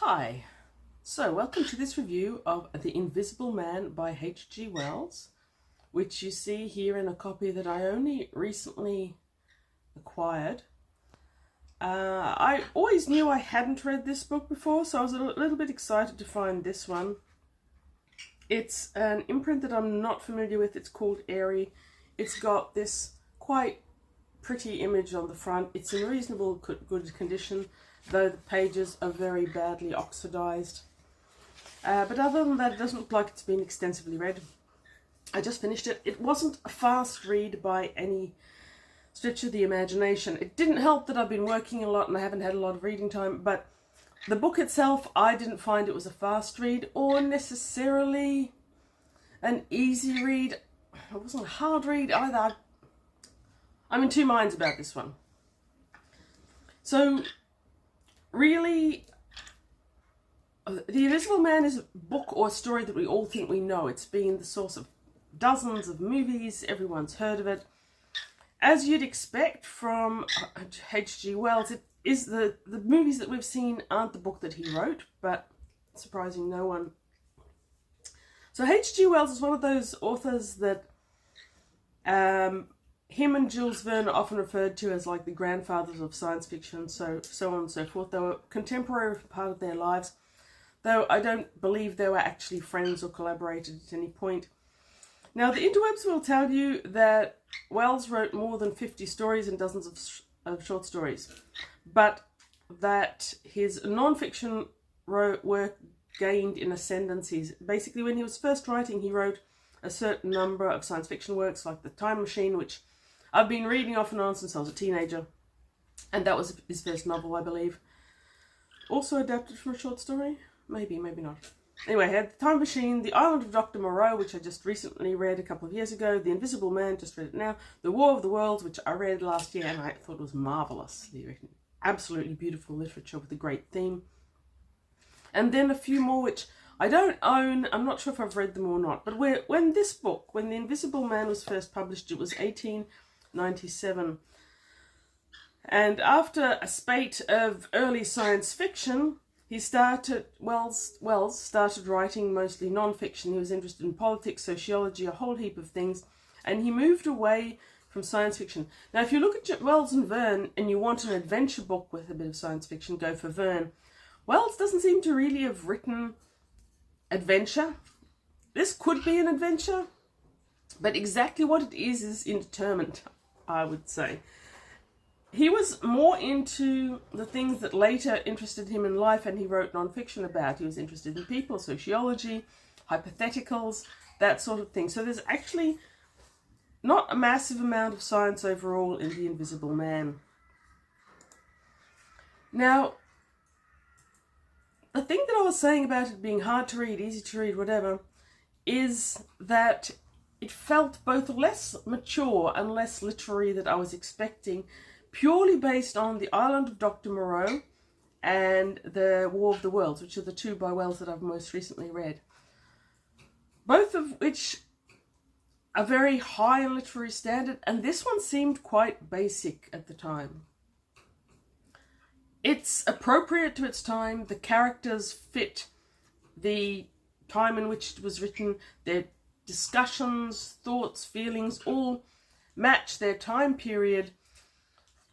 Hi, so welcome to this review of The Invisible Man by H.G. Wells, which you see here in a copy that I only recently acquired. I always knew I hadn't read this book before, so I was a little bit excited to find this one. It's an imprint that I'm not familiar with. It's called Airy. It's got this quite pretty image on the front. It's in reasonable good condition, though the pages are very badly oxidized. But other than that, it doesn't look like it's been extensively read. I just finished it. It wasn't a fast read by any stretch of the imagination. It didn't help that I've been working a lot and I haven't had a lot of reading time, but the book itself, I didn't find it was a fast read or necessarily an easy read. It wasn't a hard read either. I'm in two minds about this one. So, really, The Invisible Man is a book or a story that we all think we know. It's been the source of dozens of movies. Everyone's heard of it. As you'd expect from H.G. Wells, it is the movies that we've seen aren't the book that he wrote, but surprising no one. So H.G. Wells is one of those authors that him and Jules Verne are often referred to as like the grandfathers of science fiction, so on and so forth. They were contemporary part of their lives, though I don't believe they were actually friends or collaborated at any point. Now, the interwebs will tell you that Wells wrote more than 50 stories and dozens of short stories, but that his non-fiction work gained in ascendancies. Basically, when he was first writing, he wrote a certain number of science fiction works, like The Time Machine, which I've been reading off and on since I was a teenager, and that was his first novel, I believe. Also adapted from a short story? Maybe, maybe not. Anyway, I had The Time Machine, The Island of Dr. Moreau, which I just recently read a couple of years ago, The Invisible Man, just read it now, The War of the Worlds, which I read last year and I thought was marvellously written. Absolutely beautiful literature with a great theme. And then a few more which I don't own. I'm not sure if I've read them or not. But when this book, when The Invisible Man was first published, it was 1897. And after a spate of early science fiction, Wells started writing mostly non-fiction. He was interested in politics, sociology, a whole heap of things. And he moved away from science fiction. Now, if you look at Wells and Verne and you want an adventure book with a bit of science fiction, go for Verne. Wells doesn't seem to really have written adventure. This could be an adventure, but exactly what it is indeterminate, I would say. He was more into the things that later interested him in life, and he wrote non-fiction about. He was interested in people, sociology, hypotheticals, that sort of thing. So there's actually not a massive amount of science overall in The Invisible Man. Now, the thing that I was saying about it being hard to read, easy to read, whatever, is that it felt both less mature and less literary than I was expecting, purely based on The Island of Dr. Moreau and The War of the Worlds, which are the two by Wells that I've most recently read. Both of which are very high in literary standard, and this one seemed quite basic at the time. It's appropriate to its time. The characters fit the time in which it was written. Their discussions, thoughts, feelings all match their time period.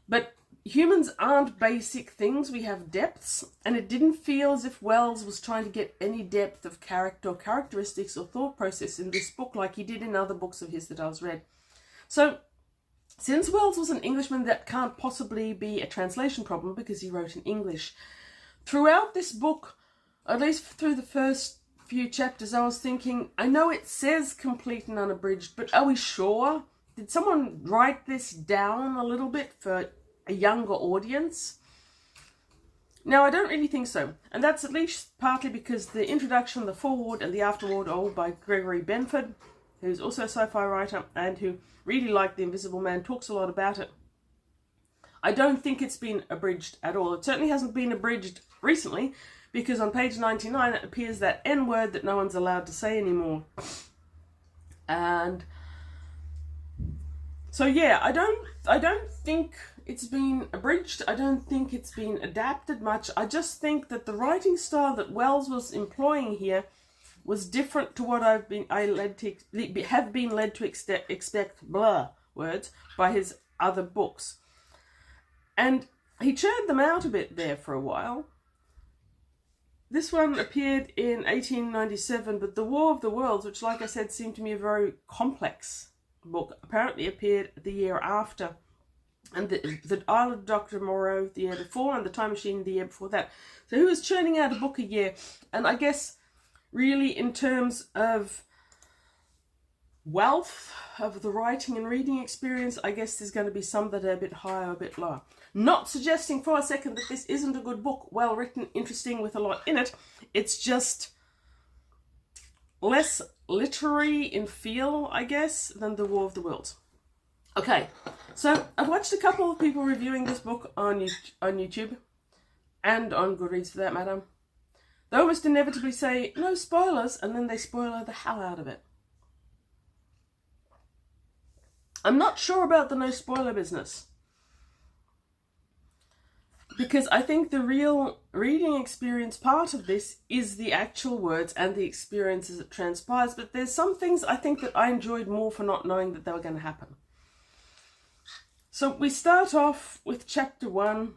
But humans aren't basic things. We have depths, and it didn't feel as if Wells was trying to get any depth of character or characteristics or thought process in this book like he did in other books of his that I've read. So, since Wells was an Englishman, that can't possibly be a translation problem because he wrote in English. Throughout this book, at least through the first few chapters, I was thinking, I know it says complete and unabridged, but are we sure? Did someone write this down a little bit for a younger audience? Now, I don't really think so. And that's at least partly because the introduction, the foreword, and the afterword are all by Gregory Benford, who's also a sci-fi writer and who really liked The Invisible Man, talks a lot about it. I don't think it's been abridged at all. It certainly hasn't been abridged recently, because on page 99 it appears that N-word that no one's allowed to say anymore. And so yeah, I don't think it's been abridged. I don't think it's been adapted much. I just think that the writing style that Wells was employing here was different to what have been led to expect by his other books. And he churned them out a bit there for a while. This one appeared in 1897, but The War of the Worlds, which, like I said, seemed to me a very complex book, apparently appeared the year after. And the Isle of Dr. Moreau the year before, and The Time Machine the year before that. So he was churning out a book a year. And I guess, really, in terms of wealth of the writing and reading experience, I guess there's going to be some that are a bit higher, a bit lower. Not suggesting for a second that this isn't a good book, well written, interesting, with a lot in it. It's just less literary in feel, I guess, than The War of the Worlds. Okay, so I've watched a couple of people reviewing this book on YouTube, and on Goodreads for that matter. They almost inevitably say, no spoilers, and then they spoiler the hell out of it. I'm not sure about the no spoiler business, because I think the real reading experience part of this is the actual words and the experience as it transpires, but there's some things I think that I enjoyed more for not knowing that they were going to happen. So we start off with chapter 1,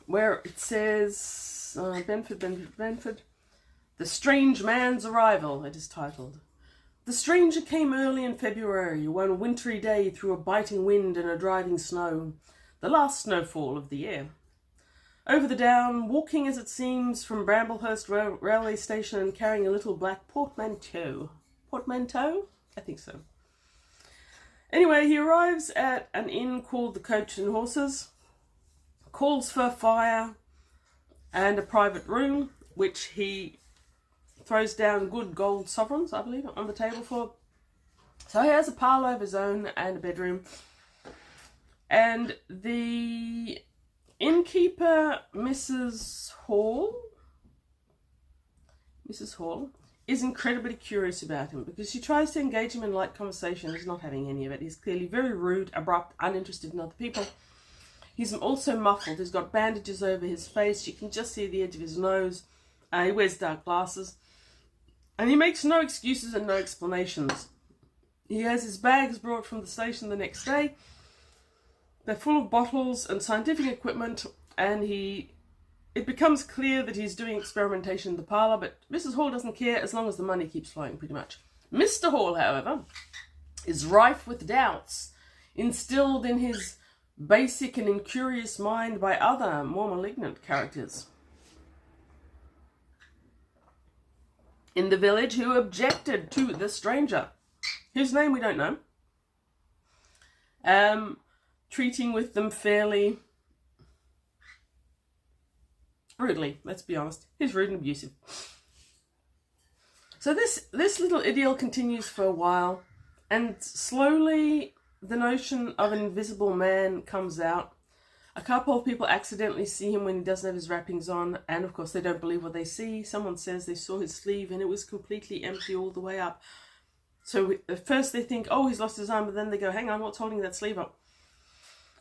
where it says, Benford, The Strange Man's Arrival, it is titled. The stranger came early in February, one wintry day, through a biting wind and a driving snow, the last snowfall of the year. Over the down, walking as it seems from Bramblehurst railway station and carrying a little black portmanteau. Portmanteau? I think so. Anyway, he arrives at an inn called the Coach and Horses, calls for fire and a private room, which he throws down good gold sovereigns, I believe, on the table for. So he has a parlour of his own and a bedroom. And the innkeeper, Mrs. Hall, is incredibly curious about him, because she tries to engage him in light conversation. He's not having any of it. He's clearly very rude, abrupt, uninterested in other people. He's also muffled. He's got bandages over his face. You can just see the edge of his nose. He wears dark glasses. And he makes no excuses and no explanations. He has his bags brought from the station the next day. They're full of bottles and scientific equipment, and it becomes clear that he's doing experimentation in the parlour, but Mrs. Hall doesn't care as long as the money keeps flowing, pretty much. Mr. Hall, however, is rife with doubts, instilled in his basic and incurious mind by other, more malignant characters in the village who objected to the stranger, whose name we don't know, treating with them fairly rudely, let's be honest. He's rude and abusive. So this little idyll continues for a while, and slowly the notion of an invisible man comes out. A couple of people accidentally see him when he doesn't have his wrappings on, and of course they don't believe what they see. Someone says they saw his sleeve and it was completely empty all the way up. So at first they think, oh, he's lost his arm, but then they go, hang on, what's holding that sleeve up?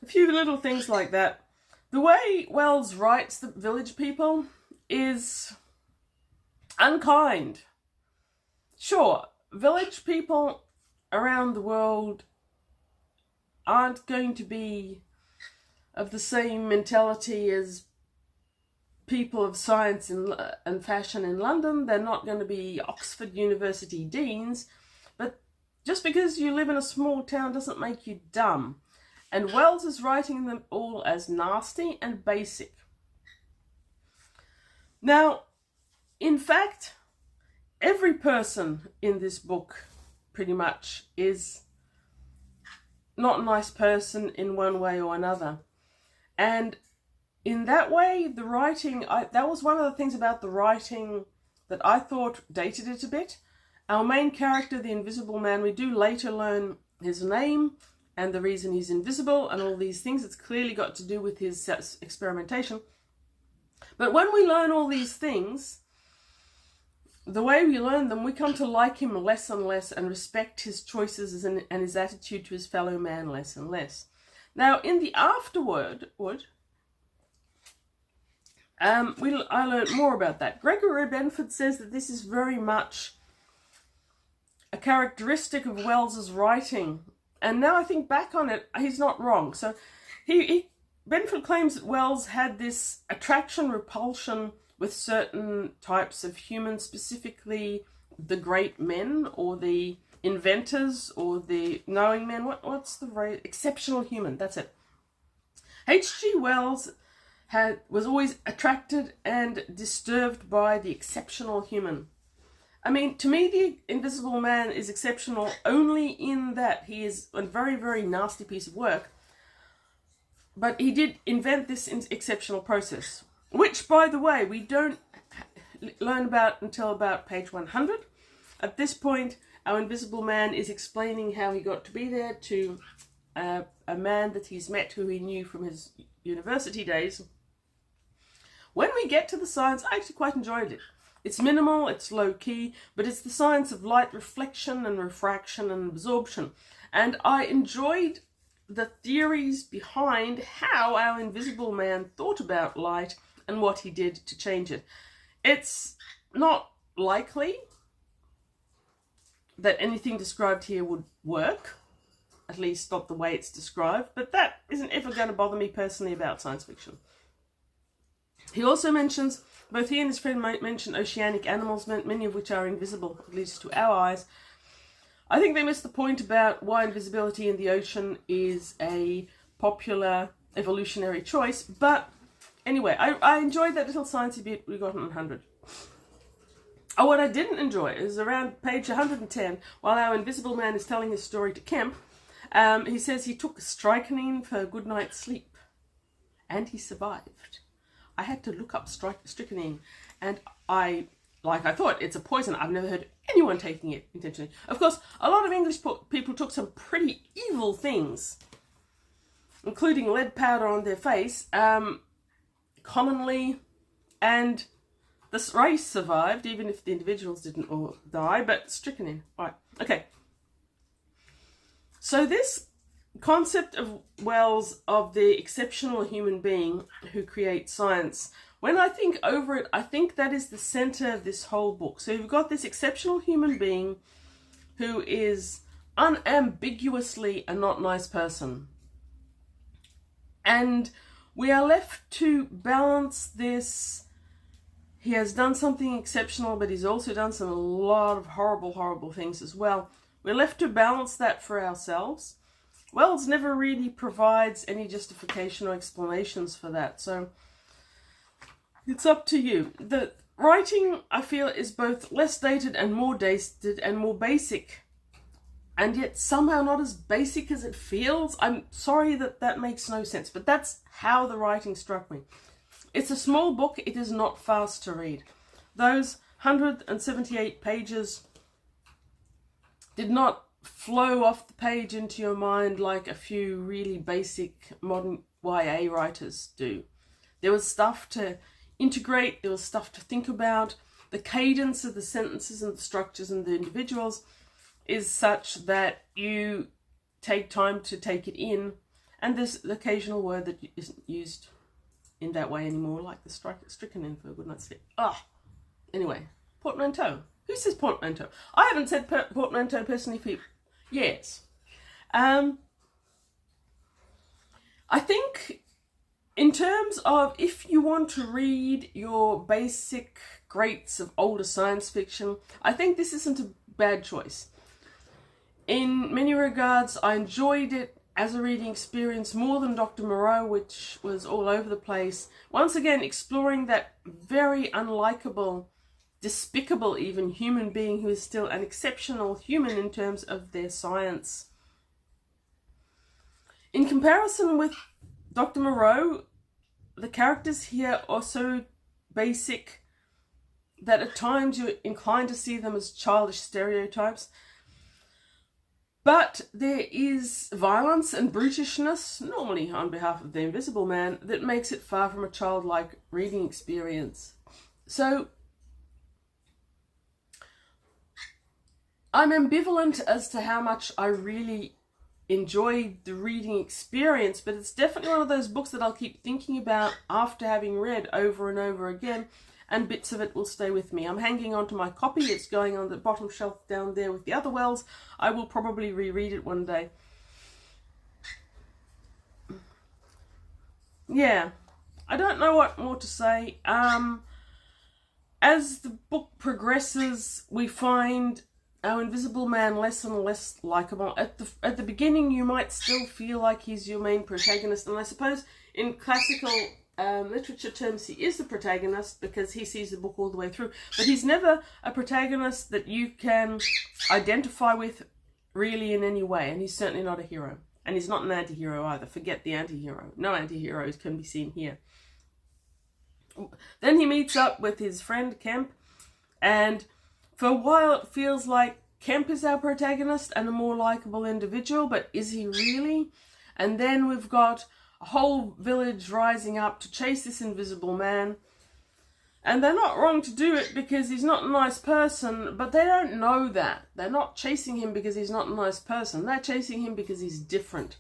A few little things like that. The way Wells writes the village people is unkind. Sure, village people around the world aren't going to be of the same mentality as people of science and fashion in London. They're not going to be Oxford University deans, but just because you live in a small town doesn't make you dumb. And Wells is writing them all as nasty and basic. Now, in fact, every person in this book pretty much is not a nice person in one way or another. And in that way, the writing, that was one of the things about the writing that I thought dated it a bit. Our main character, the Invisible Man, we do later learn his name and the reason he's invisible and all these things. It's clearly got to do with his experimentation. But when we learn all these things, the way we learn them, we come to like him less and less and respect his choices and his attitude to his fellow man less and less. Now, in the afterword, I learned more about that. Gregory Benford says that this is very much a characteristic of Wells's writing. And now I think back on it, he's not wrong. So Benford claims that Wells had this attraction-repulsion with certain types of humans, specifically the great men or the inventors or the knowing men. What's the phrase? Exceptional human, that's it. H.G. Wells was always attracted and disturbed by the exceptional human. I mean, to me, the Invisible Man is exceptional only in that he is a very, very nasty piece of work. But he did invent this exceptional process, which, by the way, we don't learn about until about page 100. At this point, our Invisible Man is explaining how he got to be there to a man that he's met who he knew from his university days. When we get to the science, I actually quite enjoyed it. It's minimal, it's low-key, but it's the science of light reflection and refraction and absorption. And I enjoyed the theories behind how our Invisible Man thought about light and what he did to change it. It's not likely that anything described here would work, at least not the way it's described, but that isn't ever going to bother me personally about science fiction. He also mentions, both he and his friend mention oceanic animals, many of which are invisible, at least to our eyes. I think they missed the point about why invisibility in the ocean is a popular evolutionary choice, but anyway, I enjoyed that little sciencey bit we got on 100. Oh, what I didn't enjoy is around page 110, while our Invisible Man is telling his story to Kemp, he says he took strychnine for a good night's sleep, and he survived. I had to look up strychnine, and I thought it's a poison. I've never heard anyone taking it intentionally. Of course, a lot of English people took some pretty evil things, including lead powder on their face, commonly, and the race survived, even if the individuals didn't all die, but strychnine. Right, okay. So this concept of Wells of the exceptional human being who creates science, when I think over it, I think that is the center of this whole book. So you've got this exceptional human being who is unambiguously a not nice person. And we are left to balance this. He has done something exceptional, but he's also done a lot of horrible, horrible things as well. We're left to balance that for ourselves. Wells never really provides any justification or explanations for that, so it's up to you. The writing, I feel, is both less dated and more basic, and yet somehow not as basic as it feels. I'm sorry that makes no sense, but that's how the writing struck me. It's a small book, it is not fast to read. Those 178 pages did not flow off the page into your mind like a few really basic modern YA writers do. There was stuff to integrate, there was stuff to think about. The cadence of the sentences and the structures and the individuals is such that you take time to take it in, and there's the occasional word that isn't used in that way anymore, like the strychnine for a good night's sleep. Anyway, portmanteau. Who says portmanteau? I haven't said portmanteau personally for years. I think in terms of if you want to read your basic greats of older science fiction, I think this isn't a bad choice. In many regards, I enjoyed it as a reading experience more than Dr. Moreau, which was all over the place. Once again, exploring that very unlikable, despicable even human being who is still an exceptional human in terms of their science. In comparison with Dr. Moreau, the characters here are so basic that at times you're inclined to see them as childish stereotypes. But there is violence and brutishness, normally on behalf of the Invisible Man, that makes it far from a childlike reading experience. So I'm ambivalent as to how much I really enjoyed the reading experience, but it's definitely one of those books that I'll keep thinking about after having read over and over again, and bits of it will stay with me. I'm hanging on to my copy. It's going on the bottom shelf down there with the other Wells. I will probably reread it one day. Yeah, I don't know what more to say. As the book progresses, we find our Invisible Man less and less likable. At the beginning, you might still feel like he's your main protagonist, and I suppose in classical literature terms, he is the protagonist because he sees the book all the way through. But he's never a protagonist that you can identify with really in any way, and he's certainly not a hero. And he's not an anti-hero either. Forget the anti-hero. No anti-heroes can be seen here. Then he meets up with his friend Kemp, and for a while it feels like Kemp is our protagonist and a more likable individual, but is he really? And then we've got a whole village rising up to chase this Invisible Man. And they're not wrong to do it because he's not a nice person, but they don't know that. They're not chasing him because he's not a nice person. They're chasing him because he's different.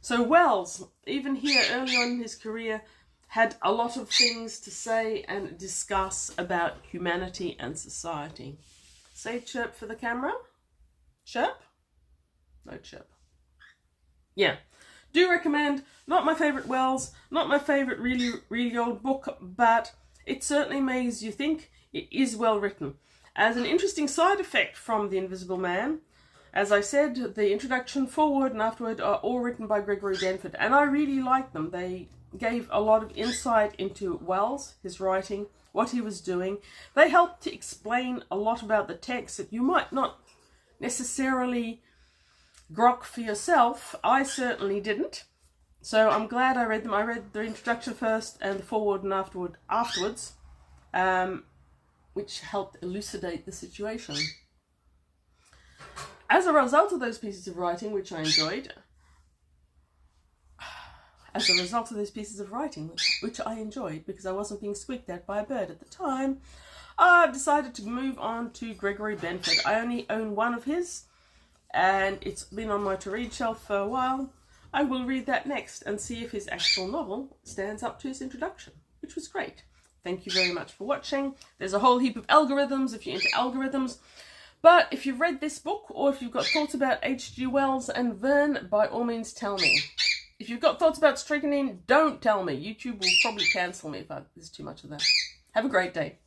So Wells, even here early on in his career, had a lot of things to say and discuss about humanity and society. Say chirp for the camera. Chirp? No chirp. Yeah. Do recommend. Not my favourite Wells. Not my favourite really old book, but it certainly makes you think. It is well written. As an interesting side effect from The Invisible Man, as I said, the introduction, foreword, and afterward are all written by Gregory Benford, and I really like them. They gave a lot of insight into Wells, his writing, what he was doing. They helped to explain a lot about the text that you might not necessarily grok for yourself. I certainly didn't. So I'm glad I read them. I read the introduction first and the foreword and afterwards, which helped elucidate the situation. As a result of those pieces of writing, which I enjoyed, because I wasn't being squeaked at by a bird at the time, I've decided to move on to Gregory Benford. I only own one of his, and it's been on my to-read shelf for a while. I will read that next and see if his actual novel stands up to his introduction, which was great. Thank you very much for watching. There's a whole heap of algorithms if you're into algorithms. But if you've read this book, or if you've got thoughts about H.G. Wells and Verne, by all means tell me. If you've got thoughts about strychnine, don't tell me. YouTube will probably cancel me if there's too much of that. Have a great day.